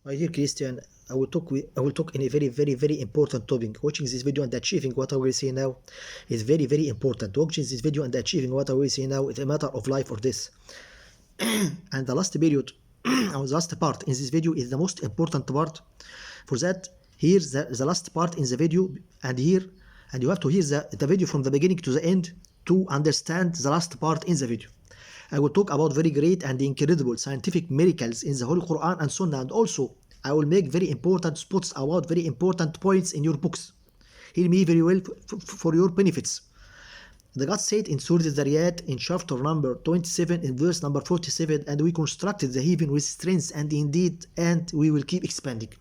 My dear Christian, I will talk in a very important topic. Watching this video and achieving what I will say now is very important. Watching this video and achieving what I will say now is a matter of life or death. And the last period, or the last part in this video is the most important part. For that, here's the last part in the video, and you have to hear the video from the beginning to the end to understand the last part in the video. I will talk about very great and incredible scientific miracles in the Holy Quran and Sunnah, and also I will make very important spots about very important points in your books. Hear me very well for your benefits. The God said in Surah eltharyat in chapter number 27 in verse number 47, and we constructed the heaven with strength and indeed, and we will keep expanding.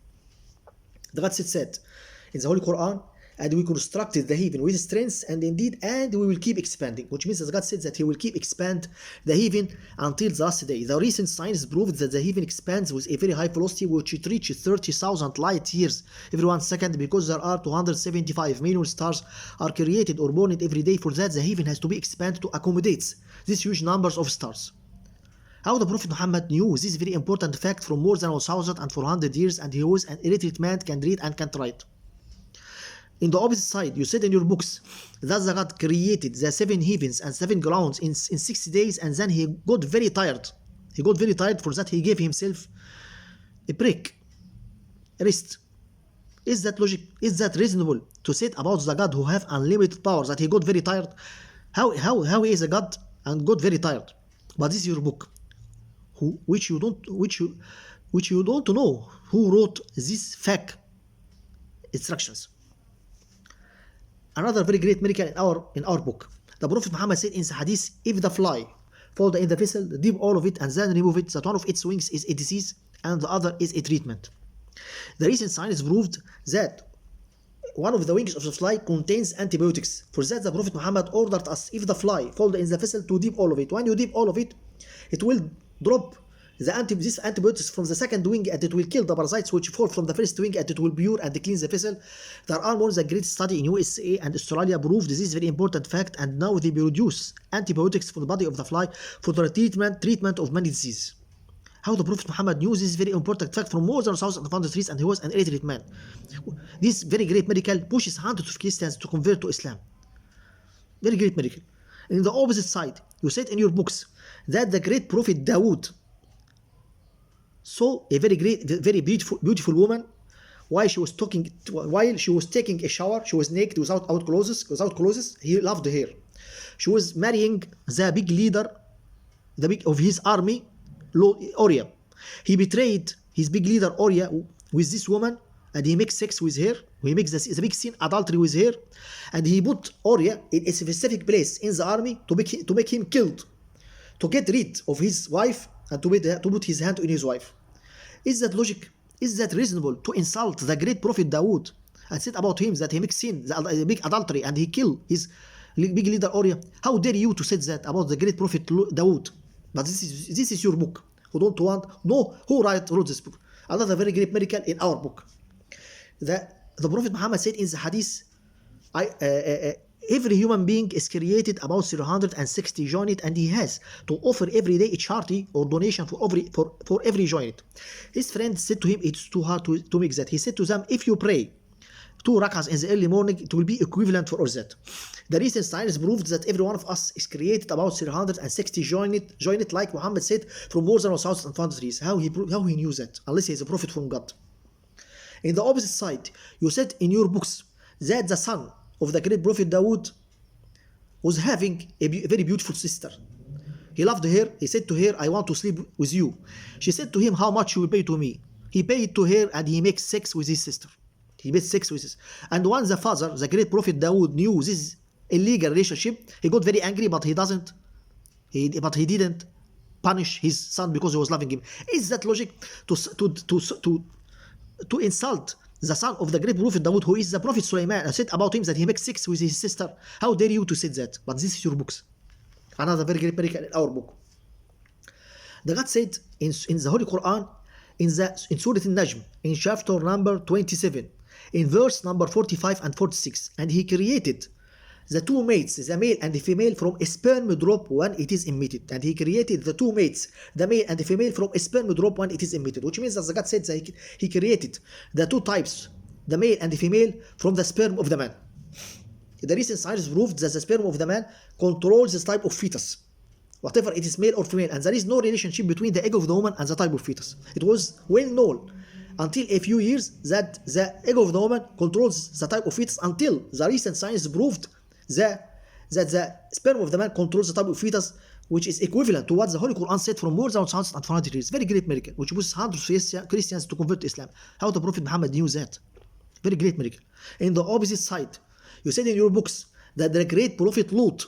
The God said in the Holy Quran, and we constructed the heaven with strength and indeed, and we will keep expanding, which means that God said that He will keep expand the heaven until the last day. The recent science proved that the heaven expands with a very high velocity, which it reaches 30,000 light years every 1 second, because there are 275 million stars are created or born every day. For that, the heaven has to be expanded to accommodate these huge numbers of stars. How the Prophet Muhammad knew this very important fact from more than 1,400 years, and he was an illiterate man, can read and can't write. In the opposite side, you said in your books that the God created the 7 heavens and 7 grounds in 60 days, and then he got very tired. He got very tired. For that, he gave himself a break, a rest. Is that logic? Is that reasonable to say about the God who have unlimited powers that he got very tired? How he is a God and got very tired? But this is your book, which you don't know who wrote these fake instructions. Another very great miracle in our book. The Prophet Muhammad said in the hadith, if the fly fall in the vessel, dip all of it and then remove it, that one of its wings is a disease and the other is a treatment. The recent science proved that one of the wings of the fly contains antibiotics. For that, the Prophet Muhammad ordered us, if the fly fall in the vessel, to dip all of it. When you dip all of it, it will drop these antibiotics from the second wing, and it will kill the parasites which fall from the first wing, and it will pure and cleanse the vessel. There are more than great study in USA and Australia proved this very important fact, and now they produce antibiotics for the body of the fly for the treatment of many diseases. How the Prophet Muhammad knew this very important fact from more than 1,500 years, and he was an illiterate man. This very great miracle pushes hundreds of Christians to convert to Islam. Very great miracle. In the opposite side, you said in your books that the great prophet Dawood saw a very beautiful woman while she was taking a shower. She was naked without clothes. He loved her. She was marrying the big leader of his army, Uriah. He betrayed his big leader Uriah with this woman, and he makes sex with her. He makes the big sin, adultery with her, and he put Uriah in a specific place in the army to make him killed, to get rid of his wife and to put his hand on his wife. Is that logic? Is that reasonable to insult the great prophet Dawood and say about him that he makes sin, the big adultery, and he killed his big leader Uriah? How dare you to say that about the great prophet Dawood? But this is your book. Who don't want know who wrote this book? Another very great miracle in our book. The Prophet Muhammad said in the hadith, every human being is created about 360 joints, and he has to offer every day a charity or donation for every joint. His friend said to him, it's too hard to make that. He said to them, if you pray 2 rakas in the early morning, it will be equivalent for all that. The recent science proved that every one of us is created about 360 joined, like Muhammad said, from more than 1,500 years. How he knew that? Unless he is a prophet from God. In the opposite side, you said in your books that the son of the great prophet Dawood was having a very beautiful sister. He loved her. He said to her, I want to sleep with you. She said to him, how much you will pay to me? He paid to her, and he makes sex with his sister. He made sex with his. And once the father, the great prophet Dawood, knew this illegal relationship, he got very angry, but he didn't punish his son because he was loving him. Is that logic to insult the son of the great prophet Dawood, who is the prophet Sulaiman? I said about him that he makes sex with his sister. How dare you to say that? But this is your books. Another very great miracle in our book. The God said in the Holy Quran, in Surah Al-Najm, in chapter number 27, in verse number 45 and 46, and he created the two mates, the male and the female, from a sperm drop when it is emitted. And he created the two mates, the male and the female, from a sperm drop when it is emitted. Which means that the God said that he created the two types, the male and the female, from the sperm of the man. The recent science proved that the sperm of the man controls this type of fetus, whatever it is, male or female, and there is no relationship between the egg of the woman and the type of fetus. It was well known until a few years that the egg of the woman controls the type of fetus, until the recent science proved that the sperm of the man controls the type of fetus, which is equivalent to what the Holy Quran said from more than 1,400 years. Very great miracle, which pushes hundreds of Christians to convert to Islam. How the Prophet Muhammad knew that? Very great miracle. In the opposite side, you said in your books that the great Prophet Lot,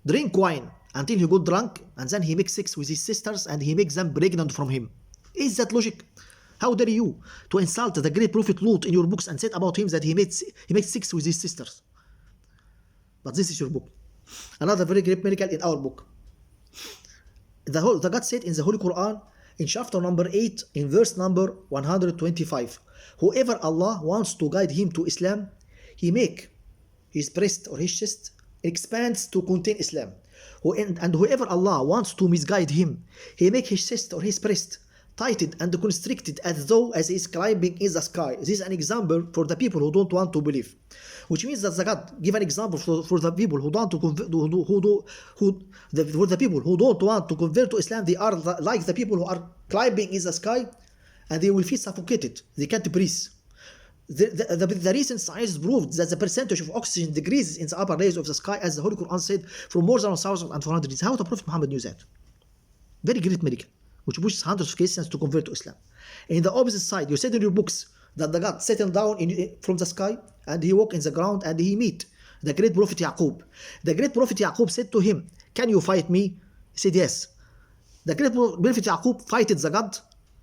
drink wine until he got drunk, and then he makes sex with his sisters and he makes them pregnant from him. Is that logic? How dare you to insult the great Prophet Lot in your books and said about him that he made sex with his sisters? But this is your book. Another very great miracle in our book. The God said in the Holy Quran, in chapter number 8, in verse number 125, whoever Allah wants to guide him to Islam, he make his breast or his chest expands to contain Islam. And whoever Allah wants to misguide him, he make his chest or his breast tightened and constricted as though as he is climbing in the sky. This is an example for the people who don't want to believe. Which means that the God give an example for the people who don't for the people who don't want to convert to Islam. They are like the people who are climbing in the sky, and they will feel suffocated. They can't breathe. The recent science proved that the percentage of oxygen decreases in the upper layers of the sky, as the Holy Quran said, from more than 1,400 years. How the Prophet Muhammad knew that? Very great miracle, which pushes hundreds of Christians to convert to Islam. In the opposite side, you said in your books that the God settled down from the sky, and he walked in the ground, and he meet the great Prophet Yaqub. The great Prophet Yaqub said to him, can you fight me? He said yes. The great Prophet Yaqub fighted the God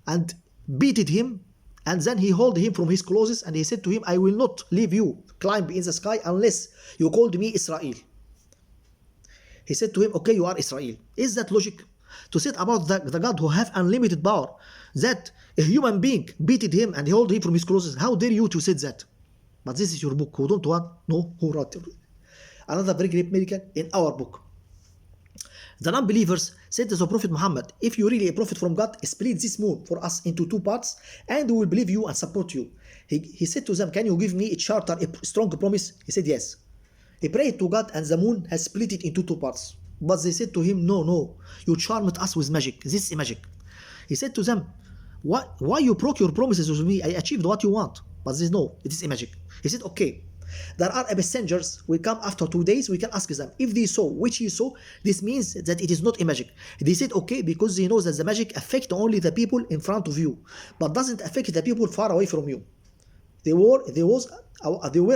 and beated him, and then he held him from his clothes, and he said to him, I will not leave you climb in the sky unless you called me Israel. He said to him, okay, you are Israel. Is that logic? To say about the God who have unlimited power, that a human being beated him and held him from his clothes, how dare you to say that? But this is your book. Who don't want know who wrote it. Another very great miracle in our book. The non-believers said to the Prophet Muhammad, if you really a prophet from God, split this moon for us into two parts, and we will believe you and support you. He said to them, can you give me a charter, a strong promise? He said yes. He prayed to God, and the moon has split it into two parts. But they said to him, no, you charmed us with magic. This is magic. He said to them, why you broke your promises with me? I achieved what you want. But they said, no, it is a magic. He said, okay, there are messengers will come after 2 days. We can ask them. If they saw which you saw, this means that it is not a magic. They said, okay, because they know that the magic affects only the people in front of you, but doesn't affect the people far away from you. They were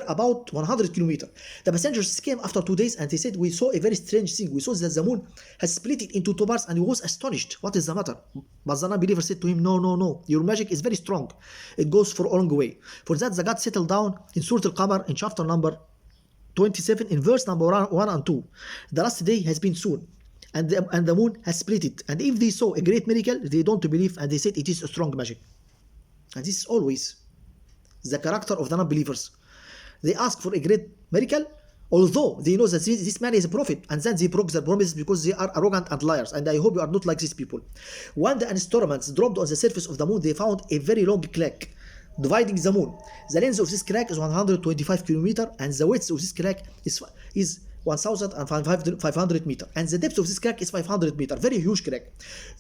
about 100 kilometers. The messengers came after 2 days, and they said, we saw a very strange thing. We saw that the moon has split it into two parts, and he was astonished. What is the matter? But the non-believer said to him, no. Your magic is very strong. It goes for a long way. For that, the God settled down in Surah Al-Qamar in chapter number 27 in verse number 1 and 2. The last day has been soon, and the moon has split it. And if they saw a great miracle, they don't believe, and they said it is a strong magic. And this is always the character of the non-believers. They ask for a great miracle, although they know that this man is a prophet, and then they broke their promises because they are arrogant and liars. And I hope you are not like these people. When the instruments dropped on the surface of the moon, they found a very long crack dividing the moon. The length of this crack is 125 kilometers, and the width of this crack is 1,500 meters, and the depth of this crack is 500 meters. Very huge crack.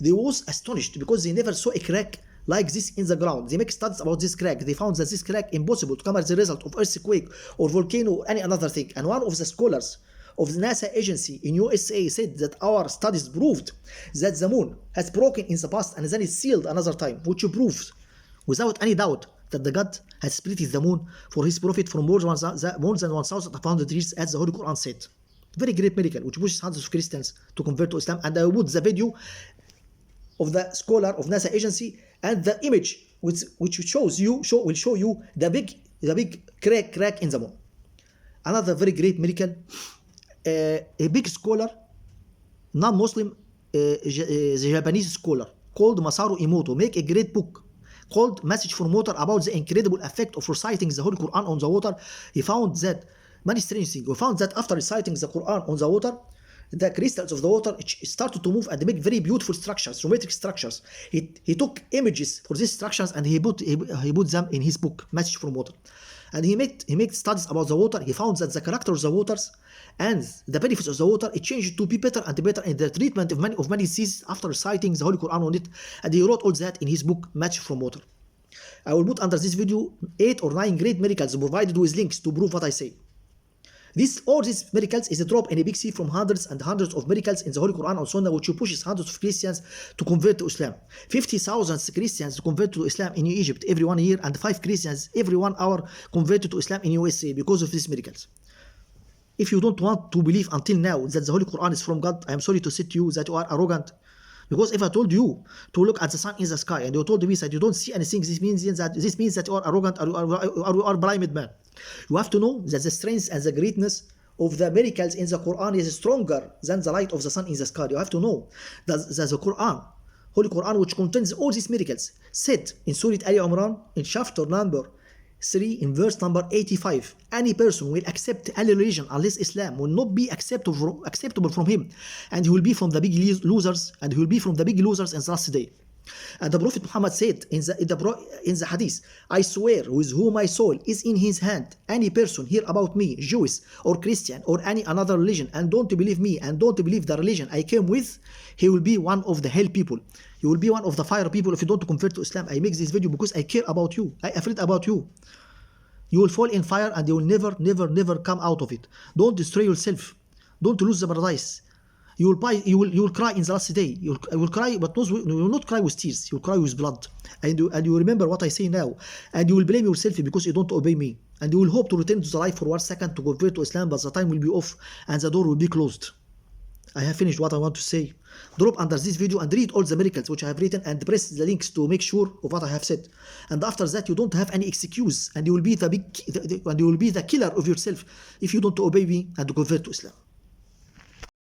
They was astonished because they never saw a crack like this in the ground. They make studies about this crack. They found that this crack impossible to come as a result of earthquake or volcano or any another thing. And one of the scholars of the NASA agency in USA said that our studies proved that the moon has broken in the past and then it's sealed another time, which proves without any doubt that the God has split the moon for his prophet for more than 1,500 years, as the Holy Quran said. Very great miracle, which pushes hundreds of Christians to convert to Islam. And I will put the video of the scholar of NASA agency and the image which will show you the big crack in the moon. Another very great miracle, a big scholar, non-Muslim, Japanese scholar called Masaru Emoto make a great book called Message for Water about the incredible effect of reciting the Holy Quran on the water. He found that Many strange things. We found that after reciting the Quran on the water, the crystals of the water started to move and make very beautiful structures, geometric structures. He took images for these structures and he put them in his book, Message from Water. And he made studies about the water. He found that the character of the waters and the benefits of the water, it changed to be better and better in the treatment of many diseases after reciting the Holy Quran on it. And he wrote all that in his book, Message from Water. I will put under this video 8 or 9 great miracles provided with links to prove what I say. All these miracles is a drop in a big sea from hundreds and hundreds of miracles in the Holy Quran and Sunnah, which pushes hundreds of Christians to convert to Islam. 50,000 Christians convert to Islam in Egypt every 1 year, and 5 Christians every 1 hour converted to Islam in USA because of these miracles. If you don't want to believe until now that the Holy Quran is from God, I am sorry to say to you that you are arrogant. Because if I told you to look at the sun in the sky and you told me that you don't see anything, this means that you are arrogant or you are blind man. You have to know that the strength and the greatness of the miracles in the Quran is stronger than the light of the sun in the sky. You have to know that the Quran, Holy Quran, which contains all these miracles, said in Surah Ali Imran in chapter number 3 in verse number 85, any person will accept any religion unless Islam will not be acceptable from him, and he will be from the big losers, and he will be from the big losers in the last day. And the Prophet Muhammad said in the hadith, I swear with whom my soul is in his hand, any person hear about me, Jewish or Christian or any another religion, and don't believe me and don't believe the religion I came with, he will be one of the hell people. You will be one of the fire people if you don't convert to Islam. I make this video because I care about you. I afraid about you. You will fall in fire and you will never come out of it. Don't destroy yourself. Don't lose the paradise. You will cry in the last day. You will cry, but you will not cry with tears. You will cry with blood. And you remember what I say now. And you will blame yourself because you don't obey me. And you will hope to return to the life for 1 second to convert to Islam, but the time will be off and the door will be closed. I have finished what I want to say. Drop under this video and read all the miracles which I have written and press the links to make sure of what I have said. And after that, you don't have any excuse, and you will be the killer of yourself if you don't obey me and convert to Islam.